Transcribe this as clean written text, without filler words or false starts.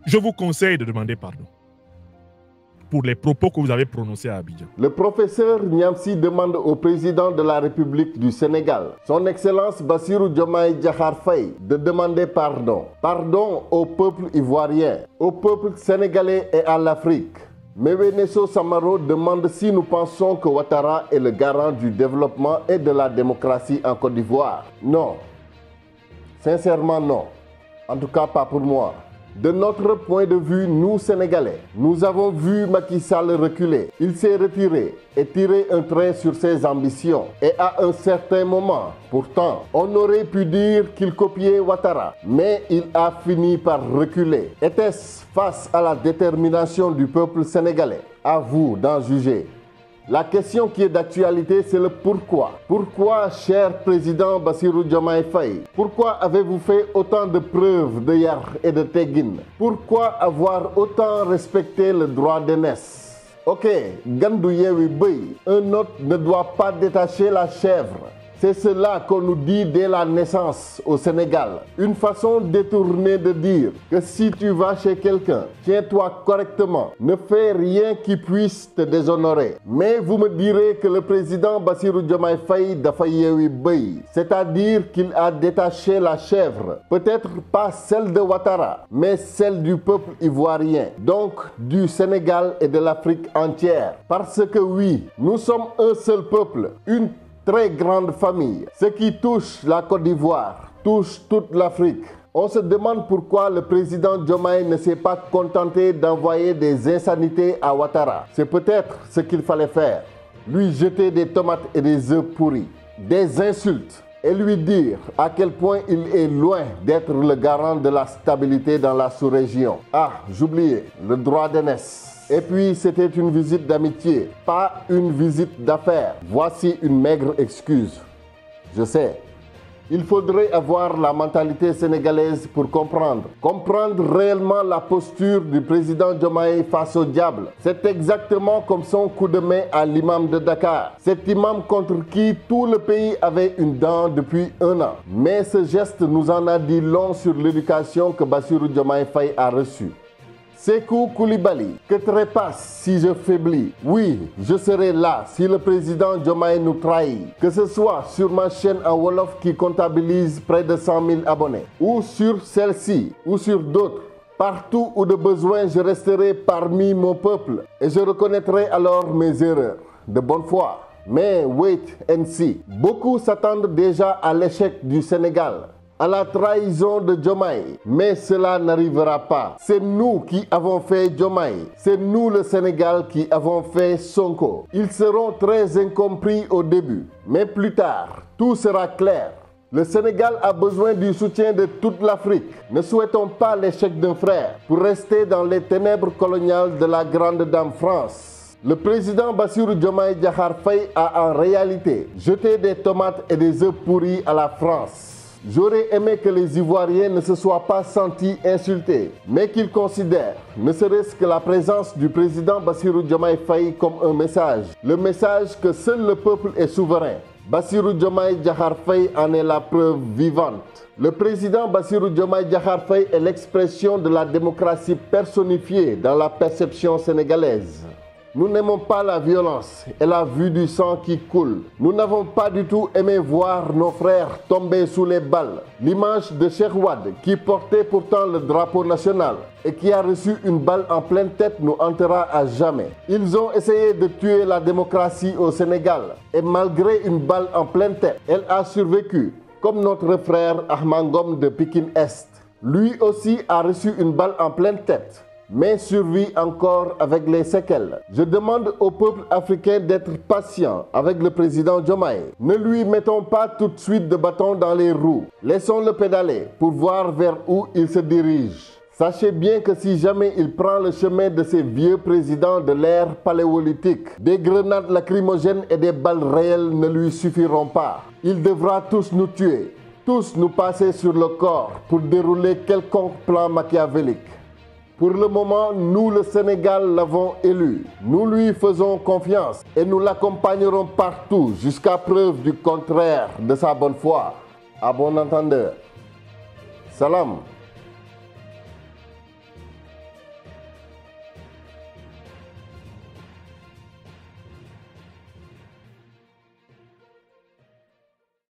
Je vous conseille de demander pardon pour les propos que vous avez prononcés à Abidjan. Le professeur Niamsi demande au président de la République du Sénégal, son Excellence Bassirou Diomaye Diakhar Faye, de demander pardon. Pardon au peuple ivoirien, au peuple sénégalais et à l'Afrique. Mewenesso Samaro demande si nous pensons que Ouattara est le garant du développement et de la démocratie en Côte d'Ivoire. Non. Sincèrement, non. En tout cas, pas pour moi. De notre point de vue, nous Sénégalais, nous avons vu Macky Sall reculer. Il s'est retiré et tiré un trait sur ses ambitions. Et à un certain moment, pourtant, on aurait pu dire qu'il copiait Ouattara. Mais il a fini par reculer. Était-ce face à la détermination du peuple sénégalais? À vous d'en juger. La question qui est d'actualité, c'est le pourquoi. Pourquoi, cher président Bassirou Diomaye Faye? Pourquoi avez-vous fait autant de preuves de yar et de teggin? Pourquoi avoir autant respecté le droit d'aînesse? Ok, Gandou Yewi Bey, un autre ne doit pas détacher la chèvre. C'est cela qu'on nous dit dès la naissance au Sénégal. Une façon détournée de dire que si tu vas chez quelqu'un, tiens-toi correctement. Ne fais rien qui puisse te déshonorer. Mais vous me direz que le président Bassirou Diomaye Faye dafa yewi bey, c'est-à-dire qu'il a détaché la chèvre. Peut-être pas celle de Ouattara, mais celle du peuple ivoirien. Donc du Sénégal et de l'Afrique entière. Parce que oui, nous sommes un seul peuple, une très grande famille. Ce qui touche la Côte d'Ivoire touche toute l'Afrique. On se demande pourquoi le président Diomaye ne s'est pas contenté d'envoyer des insanités à Ouattara. C'est peut-être ce qu'il fallait faire. Lui jeter des tomates et des œufs pourris, des insultes, et lui dire à quel point il est loin d'être le garant de la stabilité dans la sous-région. Ah, j'oubliais, le droit d'aînesse. Et puis, c'était une visite d'amitié, pas une visite d'affaires. Voici une maigre excuse. Je sais, il faudrait avoir la mentalité sénégalaise pour comprendre. Comprendre réellement la posture du président Diomaye face au diable. C'est exactement comme son coup de main à l'imam de Dakar. Cet imam contre qui tout le pays avait une dent depuis 1 an. Mais ce geste nous en a dit long sur l'éducation que Bassirou Diomaye Faye a reçue. Sékou Koulibaly, que trépasse si je faiblis. Oui, je serai là si le président Diomaye nous trahit. Que ce soit sur ma chaîne en Wolof qui comptabilise près de 100 000 abonnés, ou sur celle-ci, ou sur d'autres. Partout où de besoin, je resterai parmi mon peuple et je reconnaîtrai alors mes erreurs. De bonne foi. Mais wait and see. Beaucoup s'attendent déjà à l'échec du Sénégal, à la trahison de Diomaye. Mais cela n'arrivera pas. C'est nous qui avons fait Diomaye. C'est nous le Sénégal qui avons fait Sonko. Ils seront très incompris au début. Mais plus tard, tout sera clair. Le Sénégal a besoin du soutien de toute l'Afrique. Ne souhaitons pas l'échec d'un frère pour rester dans les ténèbres coloniales de la grande dame France. Le président Bassirou Diomaye Diakhar Faye a en réalité jeté des tomates et des œufs pourris à la France. J'aurais aimé que les Ivoiriens ne se soient pas sentis insultés, mais qu'ils considèrent, ne serait-ce que la présence du président Bassirou Diomaye Faye comme un message. Le message que seul le peuple est souverain. Bassirou Diomaye Diakhar Faye en est la preuve vivante. Le président Bassirou Diomaye Diakhar Faye est l'expression de la démocratie personnifiée dans la perception sénégalaise. Nous n'aimons pas la violence et la vue du sang qui coule. Nous n'avons pas du tout aimé voir nos frères tomber sous les balles. L'image de Cheikh Wade, qui portait pourtant le drapeau national et qui a reçu une balle en pleine tête, nous hantera à jamais. Ils ont essayé de tuer la démocratie au Sénégal et malgré une balle en pleine tête, elle a survécu, comme notre frère Ahmad Ngom de Pikine Est. Lui aussi a reçu une balle en pleine tête, mais survit encore avec les séquelles. Je demande au peuple africain d'être patient avec le président Diomaye. Ne lui mettons pas tout de suite de bâton dans les roues. Laissons-le pédaler pour voir vers où il se dirige. Sachez bien que si jamais il prend le chemin de ces vieux présidents de l'ère paléolithique, des grenades lacrymogènes et des balles réelles ne lui suffiront pas. Il devra tous nous tuer, tous nous passer sur le corps pour dérouler quelconque plan machiavélique. Pour le moment, nous, le Sénégal, l'avons élu. Nous lui faisons confiance et nous l'accompagnerons partout jusqu'à preuve du contraire de sa bonne foi. À bon entendeur. Salam.